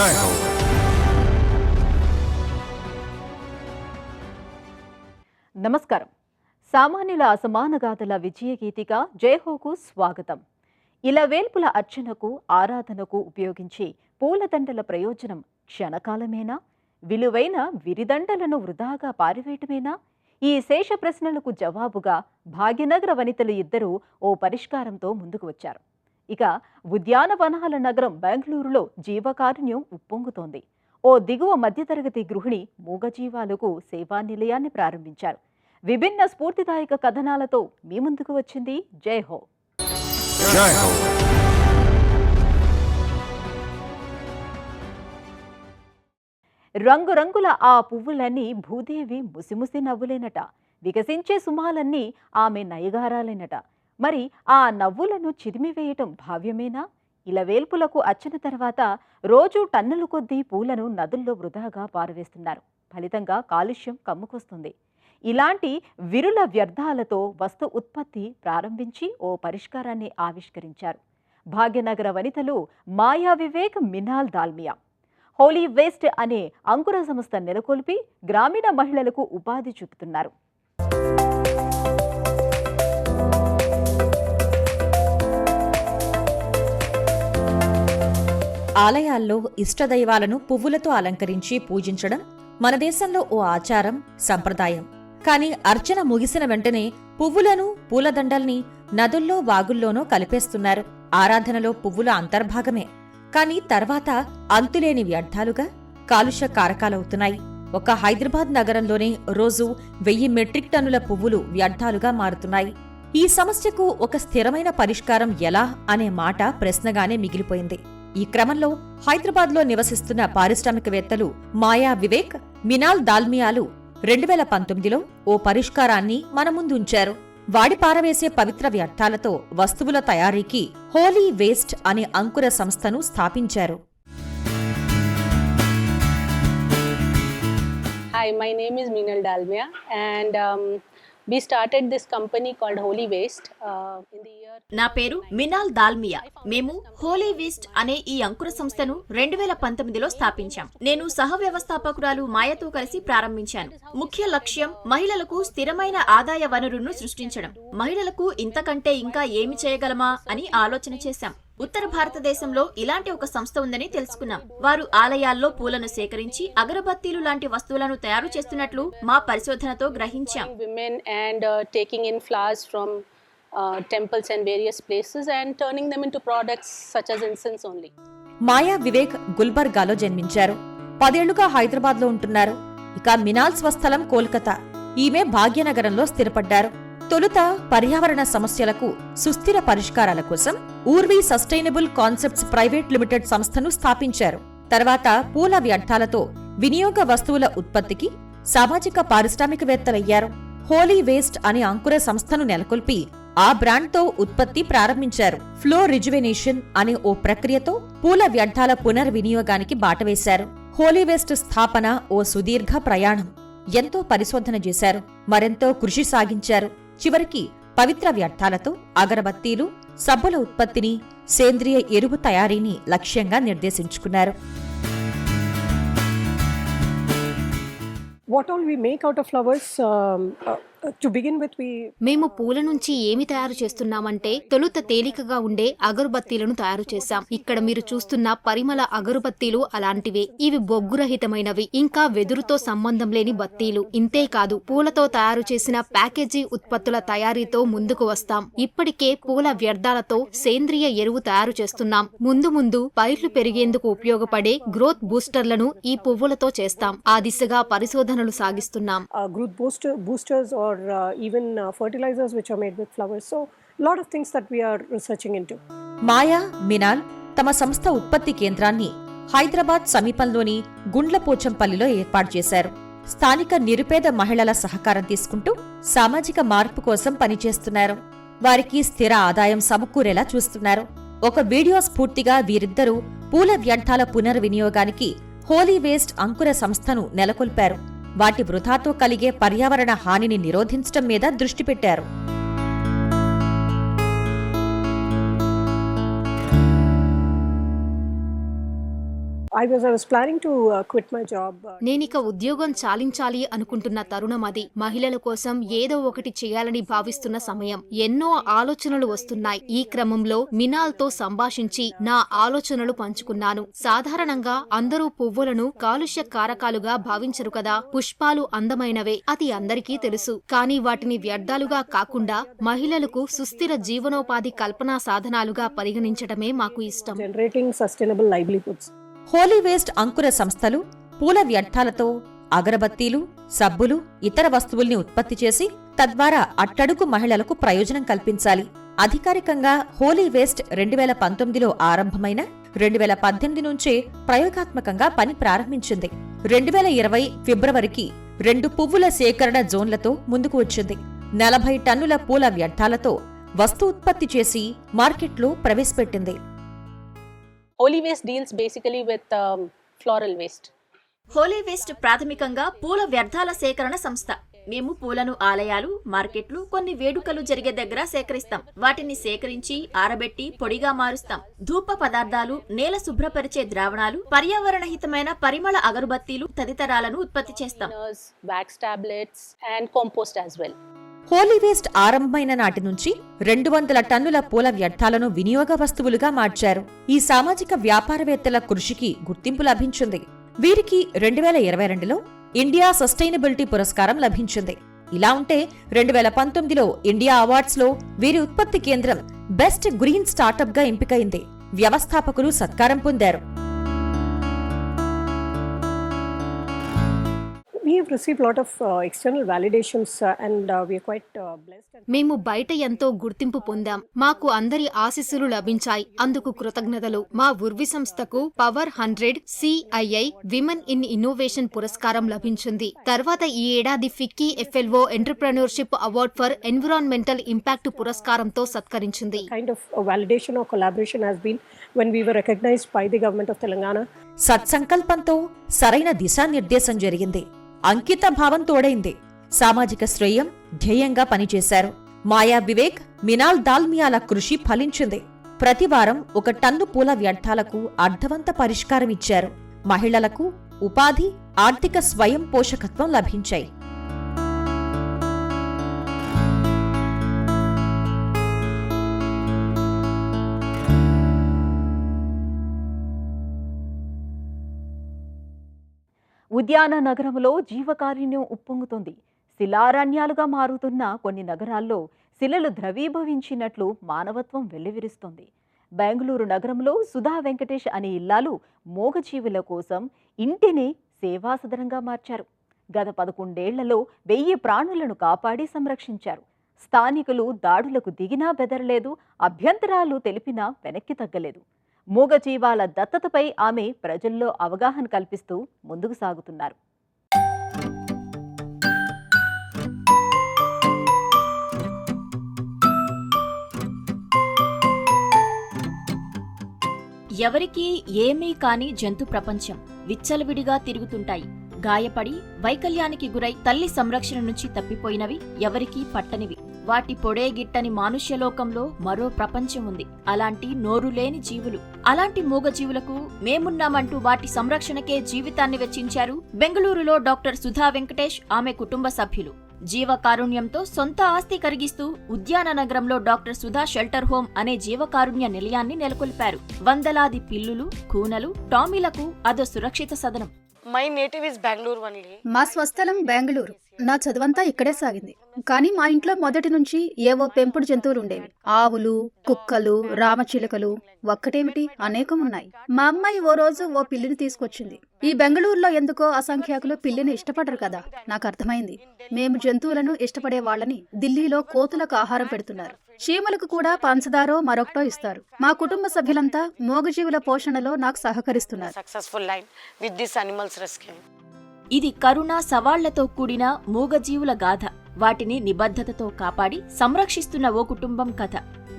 జై హో. నమస్కారం. సామాన్యుల అసమానగాథల విజయగీతిగా జయహోకు స్వాగతం. ఇలవేల్పుల అర్చనకు ఆరాధనకు ఉపయోగించే పూలదండల ప్రయోజనం క్షణకాలమేనా? విలువైన విరిదండలను వృధాగా పారివేయటమేనా? ఈ శేష ప్రశ్నలకు జవాబుగా భాగ్యనగర వనితలు ఇద్దరూ ఓ పరిష్కారంతో ముందుకు వచ్చారు. ఇక ఉద్యానవనాల నగరం బెంగళూరులో జీవకారుణ్యం ఉప్పొంగుతోంది. ఓ దిగువ మధ్యతరగతి గృహిణి మూగజీవాలకు సేవా నిలయాన్ని ప్రారంభించారు. విభిన్న స్ఫూర్తిదాయక కథనాలతో మీ ముందుకు వచ్చింది జయహో. రంగురంగుల ఆ పువ్వులన్నీ భూదేవి ముసిముసి నవ్వులేనట. వికసించే సుమాలన్నీ ఆమె నయగారాలేనట. మరి ఆ నవ్వులను చిదిమివేయటం భావ్యమేనా? ఇలవేల్పులకు అర్చన తర్వాత రోజూ టన్నుల కొద్దీ పూలను నదుల్లో వృధాగా పారవేస్తున్నారు. ఫలితంగా కాలుష్యం కమ్ముకొస్తుంది. ఇలాంటి విరుల వ్యర్థాలతో వస్తు ఉత్పత్తి ప్రారంభించి ఓ పరిష్కారాన్ని ఆవిష్కరించారు భాగ్యనగర వనితలు మాయా వివేక్, మినాల్ దాల్మియా. హోలీ వేస్ట్ అనే అంకుర సంస్థ నెలకొల్పి గ్రామీణ మహిళలకు ఉపాధి చూపుతున్నారు. ఆలయాల్లో ఇష్టదైవాలను పువ్వులతో అలంకరించి పూజించడం మన దేశంలో ఓ ఆచారం, సంప్రదాయం. కాని అర్చన ముగిసిన వెంటనే పువ్వులను, పూలదండల్ని నదుల్లో, వాగుల్లోనో కలిపేస్తున్నారు. ఆరాధనలో పువ్వుల అంతర్భాగమే, కాని తర్వాత అంతులేని వ్యర్థాలుగా కాలుష్య కారకాలవుతున్నాయి. ఒక హైదరాబాద్ నగరంలోనే రోజు 1000 మెట్రిక్ టన్నుల పువ్వులు వ్యర్థాలుగా మారుతున్నాయి. ఈ సమస్యకు ఒక స్థిరమైన పరిష్కారం ఎలా అనే మాట ప్రశ్నగానే మిగిలిపోయింది. ఈ క్రమంలో హైదరాబాద్లో నివసిస్తున్న పారిశ్రామికవేత్తలు మాయా వివేక్, మినాల్ దాల్మియాలు 2019లో ఓ పరిష్కారాన్ని మన ముందుంచారు. వాడి పారవేసే పవిత్ర వ్యర్థాలతో వస్తువుల తయారీకి హోలీ వేస్ట్ అనే అంకుర సంస్థను స్థాపించారు. Hi, my name is Meenal Dalmia and we started this company called Holy Waste in the year. నా పేరు మినాల్ దాల్మియా. మేము హోలీ వేస్ట్ అనే ఈ అంకుర సంస్థను 2019లో స్థాపించాం. నేను సహ వ్యవస్థాపకురాలు మాయతో కలిసి ప్రారంభించాను. ముఖ్య లక్ష్యం మహిళలకు స్థిరమైన ఆదాయ వనరును సృష్టించడం. మహిళలకు ఇంతకంటే ఇంకా ఏమి చేయగలమా అని ఆలోచన చేశాం. ఉత్తర భారతదేశంలో ఇలాంటి ఒక సంస్థ ఉందని తెలుసుకున్నాం. వారు ఆలయాల్లో పూలను సేకరించి అగరబత్తీలు లాంటి వస్తువులను తయారు చేస్తున్నట్లు మా పరిశోధనతో గ్రహించాం. Women and taking in flowers from temples and various places and turning them into products such as incense only. మాయా వివేక్ గుల్బర్గాలో జన్మించారు. 10 ఏళ్లుగా హైదరాబాద్లో ఉంటున్నారు. ఇక మినాల్ స్వస్థలం కోల్కతా. ఈమె భాగ్యనగరంలో స్థిరపడ్డారు. తొలుత పర్యావరణ సమస్యలకు సుస్థిర పరిష్కారాల కోసం ఊర్వీ సస్టైనబుల్ కాన్సెప్ట్స్ ప్రైవేట్ లిమిటెడ్ సంస్థను స్థాపించారు. తర్వాత పూల వ్యర్థాలతో వినియోగ వస్తువుల ఉత్పత్తికి సామాజిక పారిశ్రామికవేత్తలయ్యారు. హోలీ వేస్ట్ అనే అంకుర సంస్థను నెలకొల్పి ఆ బ్రాండ్తో ఉత్పత్తి ప్రారంభించారు. ఫ్లో రిజువెనేషన్ అనే ఓ ప్రక్రియతో పూల వ్యర్థాల పునర్వినియోగానికి బాటవేశారు. హోలీ వేస్ట్ స్థాపన ఓ సుదీర్ఘ ప్రయాణం. ఎంతో పరిశోధన చేశారు, మరెంతో కృషి సాగించారు. చివరికి పవిత్ర వ్యర్థాలతో అగరబత్తీలు, సబ్బుల ఉత్పత్తిని, సేంద్రియ ఎరువు తయారీని లక్ష్యంగా నిర్దేశించుకున్నారు. What all we make out of flowers, to begin with, మేము పూల నుంచి ఏమి తయారు చేస్తున్నామంటే తొలుత తేలికగా ఉండే అగరుబత్తీలను తయారు చేశాం. ఇక్కడ మీరు చూస్తున్న పరిమళ అగరుబత్తీలు అలాంటివే. ఇవి బొగ్గురహితమైనవి, ఇంకా వెదురుతో సంబంధం లేని బత్తీలు. ఇంతేకాదు, పూలతో తయారు చేసిన ప్యాకేజీ ఉత్పత్తుల తయారీతో ముందుకు వస్తాం. ఇప్పటికే పూల వ్యర్థాలతో సేంద్రియ ఎరువు తయారు చేస్తున్నాం. ముందు ముందు పైర్లు పెరిగేందుకు ఉపయోగపడే గ్రోత్ బూస్టర్లను ఈ పువ్వులతో చేస్తాం. ఆ దిశగా పరిశోధనలు సాగిస్తున్నాం. growth boosters or even fertilizers which are made with flowers. So a lot of things that we are researching into. మాయా, మినాల్ తమ సంస్థ ఉత్పత్తి కేంద్రాన్ని హైదరాబాద్ సమీపంలోని గుండ్లపోచంపల్లిలో ఏర్పాటు చేశారు. స్థానిక నిరుపేద మహిళల సహకారం తీసుకుంటూ సామాజిక మార్పు కోసం పనిచేస్తున్నారు. వారికి స్థిర ఆదాయం సమకూరేలా చూస్తున్నారు. ఒక వీడియో స్ఫూర్తిగా వీరిద్దరూ పూల వ్యర్థాల పునర్వినియోగానికి హోలీ వేస్ట్ అంకుర సంస్థను నెలకొల్పారు. వాటి వృధాతో కలిగే పర్యావరణ హానిని నిరోధించడం మీద దృష్టి పెట్టారు. I was planning to quit my job. నేనిక ఉద్యోగం చాలించాలి అనుకుంటున్న తరుణం అది. మహిళల కోసం ఏదో ఒకటి చేయాలని భావిస్తున్న సమయం. ఎన్నో ఆలోచనలు వస్తున్నాయి. ఈ క్రమంలో మినాల్తో సంభాషించి నా ఆలోచనలు పంచుకున్నాను. సాధారణంగా అందరూ పువ్వులను కాలుష్య కారకాలుగా భావించరు కదా. పుష్పాలు అందమైనవే, అది అందరికీ తెలుసు. కానీ వాటిని వ్యర్థాలుగా కాకుండా మహిళలకు సుస్థిర జీవనోపాధి కల్పనా సాధనాలుగా పరిగణించడమే మాకు ఇష్టం. Generating sustainable livelihoods. Holy Waste అంకుర సంస్థలు పూల వ్యర్థాలతో అగరబత్తీలు, సబ్బులు, ఇతర వస్తువుల్ని ఉత్పత్తి చేసి తద్వారా అట్టడుగు మహిళలకు ప్రయోజనం కల్పించాలి. అధికారికంగా హోలీ వేస్ట్ 2019లో ఆరంభమైన 2018 నుంచే ప్రయోగాత్మకంగా పని ప్రారంభించింది. 2020 ఫిబ్రవరికి 2 పువ్వుల సేకరణ జోన్లతో ముందుకు వచ్చింది. 40 టన్నుల పూల వ్యర్థాలతో వస్తు ఉత్పత్తి చేసి మార్కెట్లో ప్రవేశపెట్టింది. Holy Waste deals basically with floral waste. Holy Waste ప్రాథమికంగా పూల వ్యర్థాల సేకరణ సంస్థ. మేము పూలను ఆలయాలు, మార్కెట్లు, కొన్ని వేడుకలు జరిగే దగ్గర సేకరిస్తాం. వాటిని సేకరించి ఆరబెట్టి పొడిగా మారుస్తాం. ధూప పదార్థాలు, నేల శుభ్రపరిచే ద్రావణాలు, పర్యావరణ హితమైన పరిమళ అగరబత్తీలు తదితరాలను ఉత్పత్తి చేస్తాం. Wax tablets and compost as well. Holy Waste ఆరంభమైన నాటి నుంచి 200 టన్నుల పూల వ్యర్థాలను వినియోగ వస్తువులుగా మార్చారు. ఈ సామాజిక వ్యాపారవేత్తల కృషికి గుర్తింపు లభించింది. వీరికి 2022లో ఇండియా సస్టైనబిలిటీ పురస్కారం లభించింది. ఇలా ఉంటే 2019లో ఇండియా అవార్డ్స్లో వీరి ఉత్పత్తి కేంద్రం బెస్ట్ గ్రీన్ స్టార్టప్ గా ఎంపికైంది. వ్యవస్థాపకులు సత్కారం పొందారు. We have received a lot of external validations and we are quite blessed. మేము బయట ఎంతో గుర్తింపు పొందాం. మాకు అందరి ఆశీస్సులు లభించాయి. అందుకు కృతజ్ఞతలు. మా ఉర్వి సంస్థకు power 100 CII women in innovation పురస్కారం లభించింది. తర్వాత ఈ ఏడాది FICCI FLO entrepreneurship award for environmental impact పురస్కారంతో సత్కరించింది. Kind of a validation or collaboration has been when we were recognized by the government of Telangana. సత్సంకల్పంతో సరైన దిశానిర్దేశం జరిగింది. అంకిత భావం తోడైంది. సామాజిక శ్రేయం ధ్యేయంగా పనిచేశారు. మాయా వివేక్, మినాల్ దాల్మియాల కృషి ఫలించింది. ప్రతివారం 1 టన్ను పూల వ్యర్థాలకు అర్థవంత పరిష్కారం ఇచ్చారు. మహిళలకు ఉపాధి, ఆర్థిక స్వయం పోషకత్వం లభించాయి. ఉద్యాన నగరంలో జీవకారుణ్యం ఉప్పొంగుతోంది. శిలారణ్యాలుగా మారుతున్న కొన్ని నగరాల్లో శిలలు ద్రవీభవించినట్లు మానవత్వం వెల్లివిరుస్తోంది. బెంగళూరు నగరంలో సుధా వెంకటేష్ అనే ఇల్లాలు మూగజీవుల కోసం ఇంటిని సేవాసదనంగా మార్చారు. గత 11 ఏళ్లలో 1000 ప్రాణులను కాపాడి సంరక్షించారు. స్థానికులు దాడులకు దిగినా బెదరలేదు, అభ్యంతరాలు తెలిపినా వెనక్కి తగ్గలేదు. మూగజీవాల దత్తతపై ఆమె ప్రజల్లో అవగాహన కల్పిస్తూ ముందుకు సాగుతున్నారు. ఎవరికీ ఏమీ కాని జంతు ప్రపంచం విచ్చలవిడిగా తిరుగుతుంటాయి. గాయపడి వైకల్యానికి గురై తల్లి సంరక్షణ నుంచి తప్పిపోయినవి, ఎవరికీ పట్టనివి. వాటి పొడేగిట్టని మానుష్యలోకంలో మరో ప్రపంచం ఉంది. అలాంటి నోరులేని జీవులు. అలాంటి మూగజీవులకు మేమున్నామంటూ వాటి సంరక్షణకే జీవితాన్ని వెచ్చించారు బెంగళూరులో డాక్టర్ సుధా వెంకటేష్, ఆమె కుటుంబ సభ్యులు. జీవకారుణ్యంతో సొంత ఆస్తి కరిగిస్తూ ఉద్యాన నగరంలో డాక్టర్ సుధా షెల్టర్ హోమ్ అనే జీవకారుణ్య నిలయాన్ని నెలకొల్పారు. వందలాది పిల్లులు, కూనలు, టామీలకు అదో సురక్షిత సదనం. My native is Bengaluru only. మా స్వస్థలం బెంగళూరు. నా చదువంతా ఇక్కడే సాగింది. కానీ మా ఇంట్లో మొదటి నుంచి ఏవో పెంపుడు జంతువులు ఉండేవి. ఆవులు, కుక్కలు, రామచిలుకలు, ఒక్కటేమిటి అనేకం ఉన్నాయి. మా అమ్మాయి ఓ రోజు ఓ పిల్లిని తీసుకొచ్చింది. ఈ బెంగళూరులో ఎందుకో అసంఖ్యాకులు పిల్లిని ఇష్టపడరు కదా. నాకు అర్థమైంది. మేము జంతువులను ఇష్టపడే వాళ్ళని ఢిల్లీలో కోతులకు ఆహారం పెడుతున్నారు. చీమలకు కూడా పంచదారో మరొకటో ఇస్తారు. మా కుటుంబ సభ్యులంతా మూగజీవుల పోషణలో నాకు సహకరిస్తున్నారు. Successful line with this animals rescue. ఇది కరుణ సవాళ్లతో కూడిన మూగజీవుల గాథ. వాటిని నిబద్ధతతో కాపాడి సంరక్షిస్తున్న ఓ కుటుంబం కథ.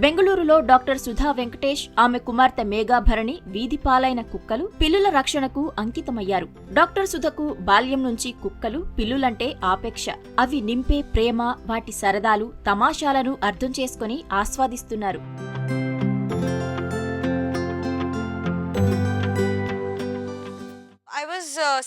బెంగళూరులో డాక్టర్ సుధా వెంకటేష్, ఆమె కుమార్తె మేఘాభరణి వీధి పాలైన కుక్కలు, పిల్లుల రక్షణకు అంకితమయ్యారు. డాక్టర్ సుధకు బాల్యం నుంచి కుక్కలు, పిల్లులంటే ఆపేక్ష. అవి నింపే ప్రేమ, వాటి సరదాలు, తమాషాలను అర్థం చేసుకుని ఆస్వాదిస్తున్నారు.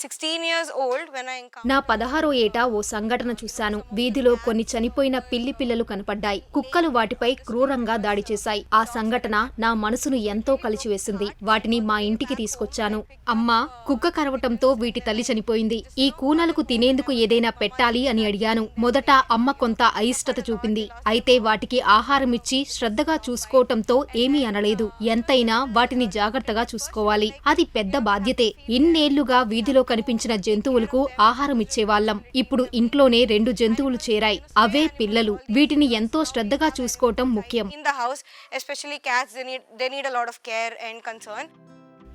16 years old when I encountered. నా 16వ ఏట ఓ సంఘటన చూశాను. వీధిలో కొన్ని చనిపోయిన పిల్లి పిల్లలు కనపడ్డాయి. కుక్కలు వాటిపై క్రూరంగా దాడి చేశాయి. ఆ సంఘటన నా మనసును ఎంతో కలిచివేసింది. వాటిని మా ఇంటికి తీసుకొచ్చాను. అమ్మా, కుక్క కరవటంతో వీటి తల్లి చనిపోయింది. ఈ కూనలకు తినేందుకు ఏదైనా పెట్టాలి అని అడిగాను. మొదట అమ్మ కొంత అయిష్టత చూపింది. అయితే వాటికి ఆహారమిచ్చి శ్రద్ధగా చూసుకోవటంతో ఏమీ అనలేదు. ఎంతైనా వాటిని జాగ్రత్తగా చూసుకోవాలి. అది పెద్ద బాధ్యతే. ఇన్నేళ్లుగా వీధిలో కనిపించిన జంతువులకు ఆహారం ఇచ్చేవాళ్లం. ఇప్పుడు ఇంట్లోనే 2 జంతువులు చేరాయి. అవే పిల్లలు. వీటిని ఎంతో శ్రద్ధగా చూసుకోవటం ముఖ్యం. In the house, especially cats, they need a lot of care and concern.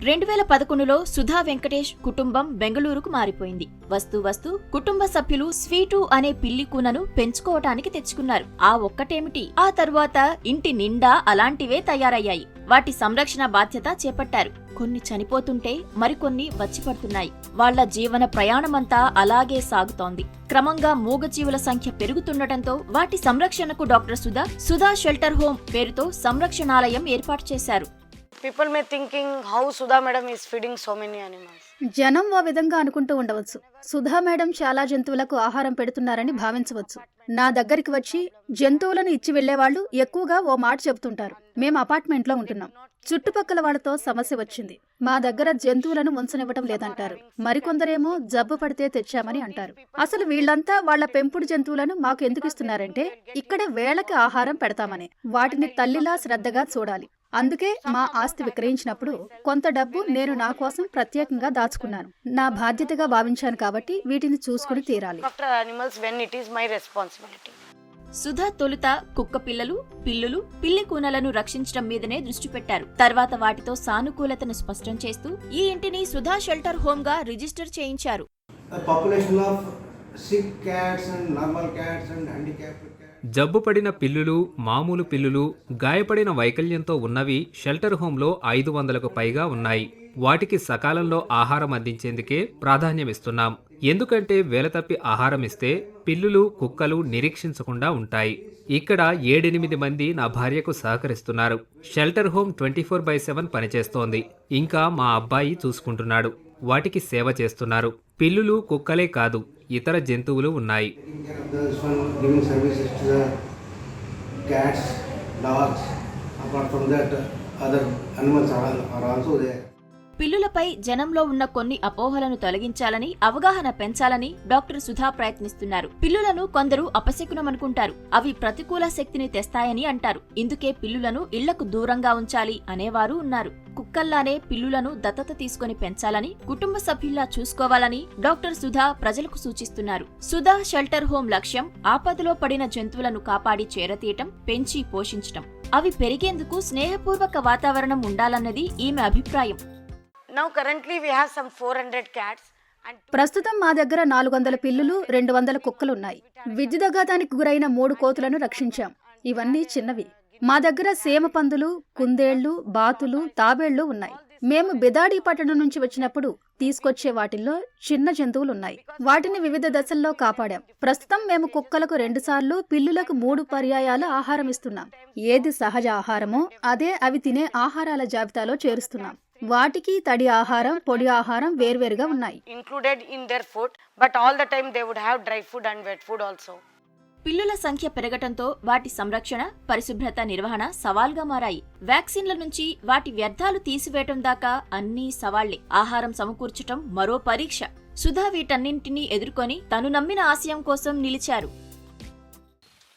2011లో Sudha Venkatesh కుటుంబం బెంగళూరుకు మారిపోయింది. వస్తూ కుటుంబ సభ్యులు స్వీటు అనే పిల్లి కూనను పెంచుకోవటానికి తెచ్చుకున్నారు. ఆ ఒక్కటేమిటి, ఆ తరువాత ఇంటి నిండా అలాంటివే తయారయ్యాయి. వాటి సంరక్షణ బాధ్యత చేపట్టారు. కొన్ని చనిపోతుంటే మరికొన్ని వచ్చి పడుతున్నాయి. వాళ్ల జీవన ప్రయాణమంతా అలాగే సాగుతోంది. క్రమంగా మూగజీవుల సంఖ్య పెరుగుతుండటంతో వాటి సంరక్షణకు డాక్టర్ సుధా షెల్టర్ హోమ్ పేరుతో సంరక్షణాలయం ఏర్పాటు చేశారు. People may thinking how Sudha madam is feeding so many animals. జనం ఓ విధంగా అనుకుంటూ ఉండవచ్చు. సుధా మేడం చాలా జంతువులకు ఆహారం పెడుతున్నారని భావించవచ్చు. నా దగ్గరికి వచ్చి జంతువులను ఇచ్చి వెళ్లేవాళ్లు ఎక్కువగా ఓ మాట చెబుతుంటారు. మేము అపార్ట్మెంట్లో ఉంటున్నాం. చుట్టుపక్కల వాళ్లతో సమస్య వచ్చింది. మా దగ్గర జంతువులను ఉంచనివ్వటం లేదంటారు. మరికొందరేమో జబ్బు పడితే తెచ్చామని అంటారు. అసలు వీళ్లంతా వాళ్ల పెంపుడు జంతువులను మాకు ఎందుకు ఇస్తున్నారంటే ఇక్కడే వేళకి ఆహారం పెడతామని. వాటిని తల్లిలా శ్రద్ధగా చూడాలి. అందుకే మా ఆస్తి విక్రయించినప్పుడు కొంత డబ్బు నేను నా కోసం ప్రత్యేకంగా దాచుకున్నాను. నా బాధ్యతగా భావించాను కాబట్టి వీటిని చూసుకుని తీరాలి. After animals when it is my responsibility. Sudha తొలుత కుక్క పిల్లలు, పిల్లులు, పిల్లి కూనలను రక్షించడం మీదనే దృష్టి పెట్టారు. తర్వాత వాటితో సానుకూలతను స్పష్టం చేస్తూ ఈ ఇంటిని సుధా షెల్టర్ హోమ్ గా రిజిస్టర్ చేయించారు. జబ్బు పడిన పిల్లులు, మామూలు పిల్లులు, గాయపడిన వైకల్యంతో ఉన్నవి షెల్టర్ హోంలో 500కు పైగా ఉన్నాయి. వాటికి సకాలంలో ఆహారం అందించేందుకే ప్రాధాన్యమిస్తున్నాం. ఎందుకంటే వేలతప్పి ఆహారం ఇస్తే పిల్లులు, కుక్కలు నిరీక్షించకుండా ఉంటాయి. ఇక్కడ 7-8 మంది నా భార్యకు సహకరిస్తున్నారు. షెల్టర్ హోమ్ 24/7 పనిచేస్తోంది. ఇంకా మా అబ్బాయి చూసుకుంటున్నాడు. వాటికి సేవ చేస్తున్నారు. పిల్లులు, కుక్కలే కాదు, ఇతర జంతువులు ఉన్నాయి. పిల్లులపై జనంలో ఉన్న కొన్ని అపోహలను తొలగించాలని, అవగాహన పెంచాలని డాక్టర్ సుధా ప్రయత్నిస్తున్నారు. పిల్లులను కొందరు అపశకునమనుకుంటారు. అవి ప్రతికూల శక్తిని తెస్తాయని అంటారు. ఇందుకే పిల్లులను ఇళ్లకు దూరంగా ఉంచాలి అనేవారు ఉన్నారు. కుక్కల్లానే పిల్లులను దత్తత తీసుకుని పెంచాలని, కుటుంబ సభ్యుల్లా చూసుకోవాలని డాక్టర్ సుధా ప్రజలకు సూచిస్తున్నారు. సుధా షెల్టర్ హోమ్ లక్ష్యం ఆపదలో పడిన జంతువులను కాపాడి చేరతీయటం, పెంచి పోషించటం. అవి పెరిగేందుకు స్నేహపూర్వక వాతావరణం ఉండాలన్నది ఈమె అభిప్రాయం. Now currently we have some 400 cats. ప్రస్తుతం మా దగ్గర 400 పిల్లులు, 200 కుక్కలున్నాయి. విద్యుదఘాతానికి గురైన 3 కోతులను రక్షించాం. ఇవన్నీ చిన్నవి. మా దగ్గర సేమ పందులు, కుందేళ్లు, బాతులు, తాబేళ్లు ఉన్నాయి. మేము బెదాడి పట్టణం నుంచి వచ్చినప్పుడు తీసుకొచ్చే వాటిల్లో చిన్న జంతువులున్నాయి. వాటిని వివిధ దశల్లో కాపాడాం. ప్రస్తుతం మేము కుక్కలకు 2 సార్లు, పిల్లులకు 3 పర్యాయాల ఆహారం ఇస్తున్నాం. ఏది సహజ ఆహారమో అదే అవి తినే ఆహారాల జాబితాలో చేరుస్తున్నాం. వాటికి తడి ఆహారం, పొడి ఆహారం వేర్వేరుగా ఉన్నాయి. Included in their food, but all the time they would have dry food and wet food also. పిల్లుల సంఖ్య పెరగటంతో వాటి సంరక్షణ, పరిశుభ్రత నిర్వహణ సవాల్గా మారాయి. వ్యాక్సిన్ల నుంచి వాటి వ్యర్థాలు తీసివేయటం దాకా అన్నీ సవాళ్లే. ఆహారం సమకూర్చటం మరో పరీక్ష. సుధా వీటన్నింటినీ ఎదుర్కొని తను నమ్మిన ఆశయం కోసం నిలిచారు.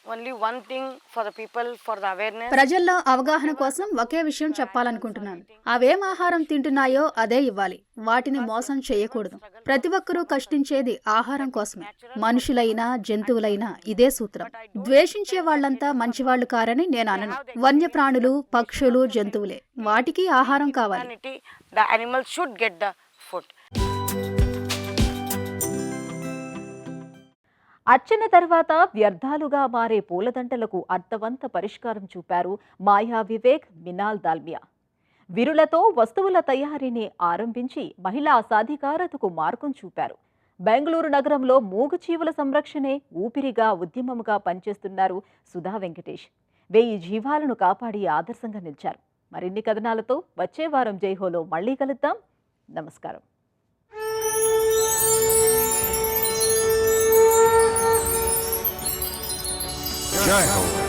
Only one thing for the people, for the awareness. ప్రజల్లో అవగాహన కోసం ఒకే విషయం చెప్పాలనుకుంటున్నాను. అవేం ఆహారం తింటున్నాయో అదే ఇవ్వాలి. వాటిని మోసం చేయకూడదు. ప్రతి ఒక్కరూ కష్టించేది ఆహారం కోసమే. మనుషులైనా జంతువులైనా ఇదే సూత్రం. ద్వేషించే వాళ్లంతా మంచివాళ్లు కారని నేను అనను. వన్యప్రాణులు, పక్షులు, జంతువులే. వాటికి ఆహారం కావాలి. The animals should get the food. అర్చన తర్వాత వ్యర్థాలుగా మారే పూలదండలకు అర్థవంత పరిష్కారం చూపారు మాయా వివేక్, మినాల్ దాల్మియా. విరులతో వస్తువుల తయారీని ఆరంభించి మహిళా సాధికారతకు మార్గం చూపారు. బెంగళూరు నగరంలో మూగజీవుల సంరక్షణే ఊపిరిగా, ఉద్యమముగా పనిచేస్తున్నారు సుధా వెంకటేష్. 1000 జీవాలను కాపాడి ఆదర్శంగా నిలిచారు. మరిన్ని కథనాలతో వచ్చే వారం జైహోలో మళ్లీ కలుద్దాం. నమస్కారం. जय हो।